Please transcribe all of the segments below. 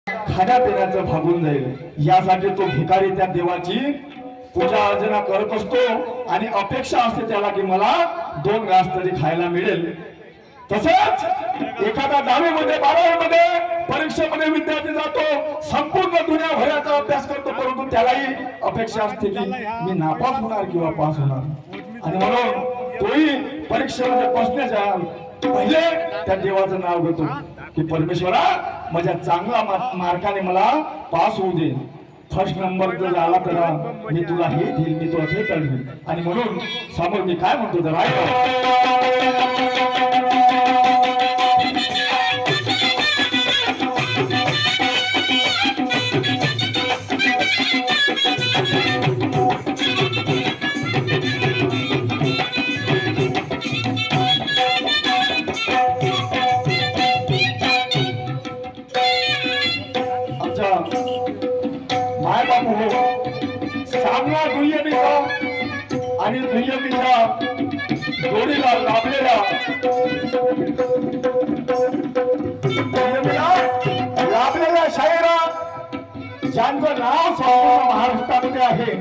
खाण्यापिण्याचं भागून जाईल यासाठी तो भिकारी त्या देवाची पूजा अर्चना करत असतो आणि अपेक्षा असते त्याला की मला 2 घास तरी खायला मिळेल. तसंच एखादा 10वीमध्ये 12वीमध्ये परीक्षेमध्ये विद्यार्थी जातो, संपूर्ण दुनियाभराचा अभ्यास करतो, परंतु त्यालाही अपेक्षा असते की मी नापास होणार किंवा पास होणार. आणि म्हणून तोही परीक्षेमध्ये बसण्याच्या पहिले त्या देवाचं नाव घेतो की परमेश्वरा माझ्या चांगला मार्काने मला पास होऊ दे, फर्स्ट नंबर जर आला तर मी तुला हे देईल, मी तुला हे कळवेल. आणि म्हणून समोर मी काय म्हणतो तर माय बापू हो सामना दुय्यमीचा आणि दुय्यमीच्या जोडीला लाभलेल्या शाहिरात ज्यांचं नाव संपूर्ण महाराष्ट्रामध्ये आहे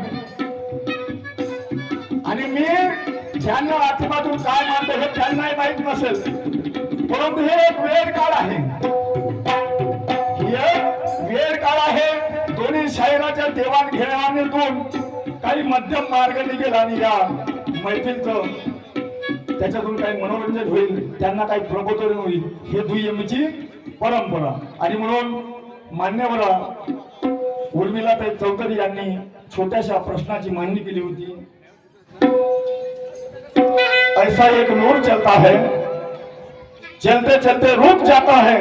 आणि मी ज्यांना आठवतून काय मानतो हे त्यांनाही माहित नसेल, परंतु हे एक वेळ काळ आहे, वेळ काळ आहे. दोन्ही शाहिराच्या देवाणघेवाणीतून काही मध्यम मार्ग निघेल आणि या मैत्रीचं त्याच्यातून काही मनोरंजन होईल, त्यांना काही प्रबोधन होईल, हे दुय्यमीची परंपरा. आणि म्हणून मान्यवर उर्मिलाताई चौधरी यांनी छोट्याशा प्रश्नाची मांडणी केली होती. ऐसा एक नूर चलता है, चलते चलते रुक जाता है,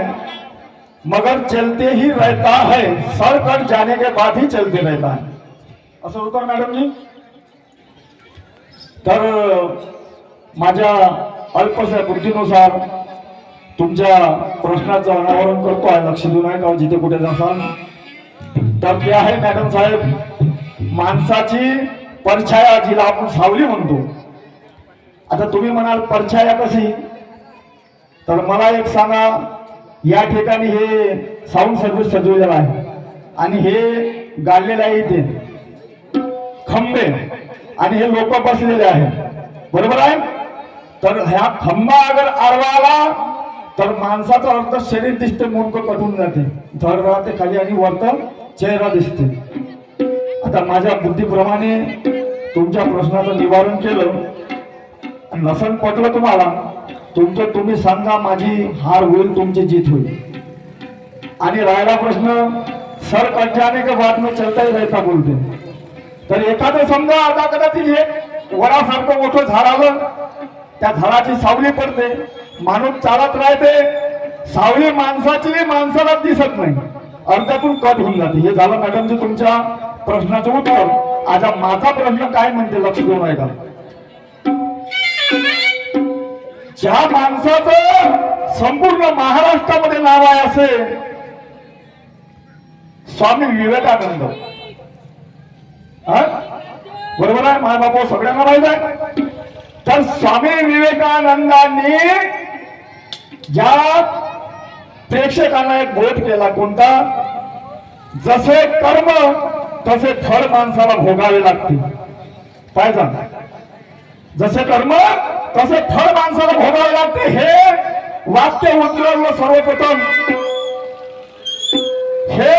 मगर चलते ही रहता है, सर कट जाने के बाद ही चलते रहता है. असं होतं मॅडमजी. तर माझ्या अल्पशा बुद्धीनुसार तुमच्या प्रश्नाचं अनावरण करतो आहे. लक्ष देऊ नये का जिथे कुठे जासाल. तर ते आहे मॅडम साहेब, माणसाची परछाया जिला आपण सावली म्हणतो. आता तुम्ही म्हणाल परछाया कशी, तर मला एक सांगा, या ठिकाणी हे साऊंड सर्व्हिस सजवलेलं आहे आणि हे गाडलेलं आहे इथे खंबे आणि हे लोक बसलेले आहेत, बरोबर आहे. तर ह्या खंबा अगर आडवाला तर माणसाचं अर्थ शरीर दिसते, मुंडकं कटून जाते, धड राहते खाली आणि वरतं चेहरा दिसते. आता माझ्या बुद्धीप्रमाणे तुमच्या प्रश्नाचं निवारण केलं. नसन पटलं तुम्हाला तुमचं तुम्ही सांगा, माझी हार होईल, तुमची जीत होईल. आणि राहिला प्रश्न सर कट जाने के बाद में चलता ही रहता बोलते, तर एखादं समजा आता कदाचित एक वडासारखं मोठं झाड आलं, त्या झाडाची सावली पडते, माणूस चालत राहते, सावली माणसाची माणसाला दिसत नाही, अर्ध्यातून कट होऊन जाते. हे झालं मॅडमजी तुमच्या प्रश्नाचं उत्तर. आता माझा प्रश्न काय म्हणते लक्ष देऊन आहे का. ज्या माणसाचं संपूर्ण महाराष्ट्रामध्ये नाव आहे असे स्वामी विवेकानंद, बरोबर आहे, माझ्या बाबा सगळ्यांना माहित आहे. तर स्वामी विवेकानंदांनी ज्या प्रेक्षकांना एक बोध केला, कोणता, जसे कर्म तसे फळ माणसाला भोगावे लागते. पाहिजे जसे कर्म तसे फळ माणसाला भोगावे लागते, हे वाक्य उतरवलं सर्वप्रथम. हे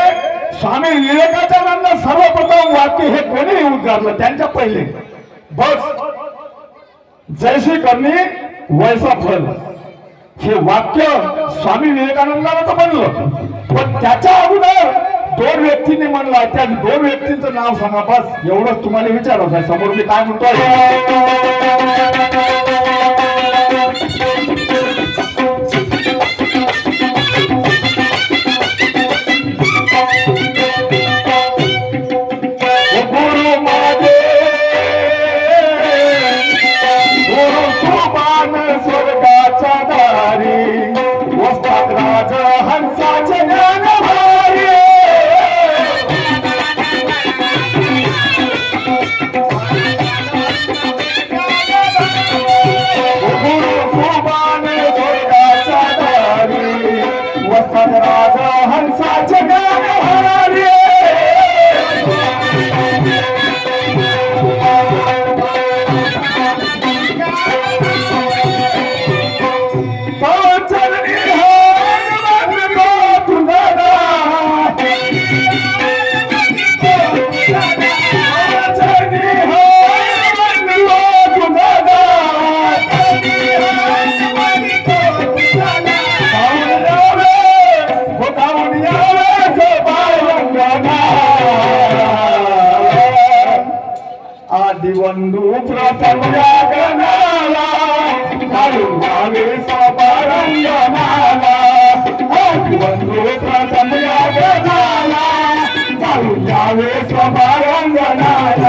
स्वामी विवेकानंद सर्वप्रथम वाक्य हे कोणी उद्गारलं त्यांच्या पहिले. बस जैसी करणी वैसा फल, हे वाक्य स्वामी विवेकानंदाला तर म्हणलं, पण त्याच्या अगोदर 2 व्यक्तींनी म्हणला. त्या 2 व्यक्तींचं नाव सांगा, बस एवढंच तुम्हाला विचारायचं आहे. समोर मी काय म्हणतोय, स्वर्गाच्या दारी वस्तात राज हंसाचे ज्ञान भारी. गुरु बंधू प्रथम गगनाला घालून जावे स्वपारंगणाला बंधू प्रथम गगनाला घालून जावे स्वपारंगणाला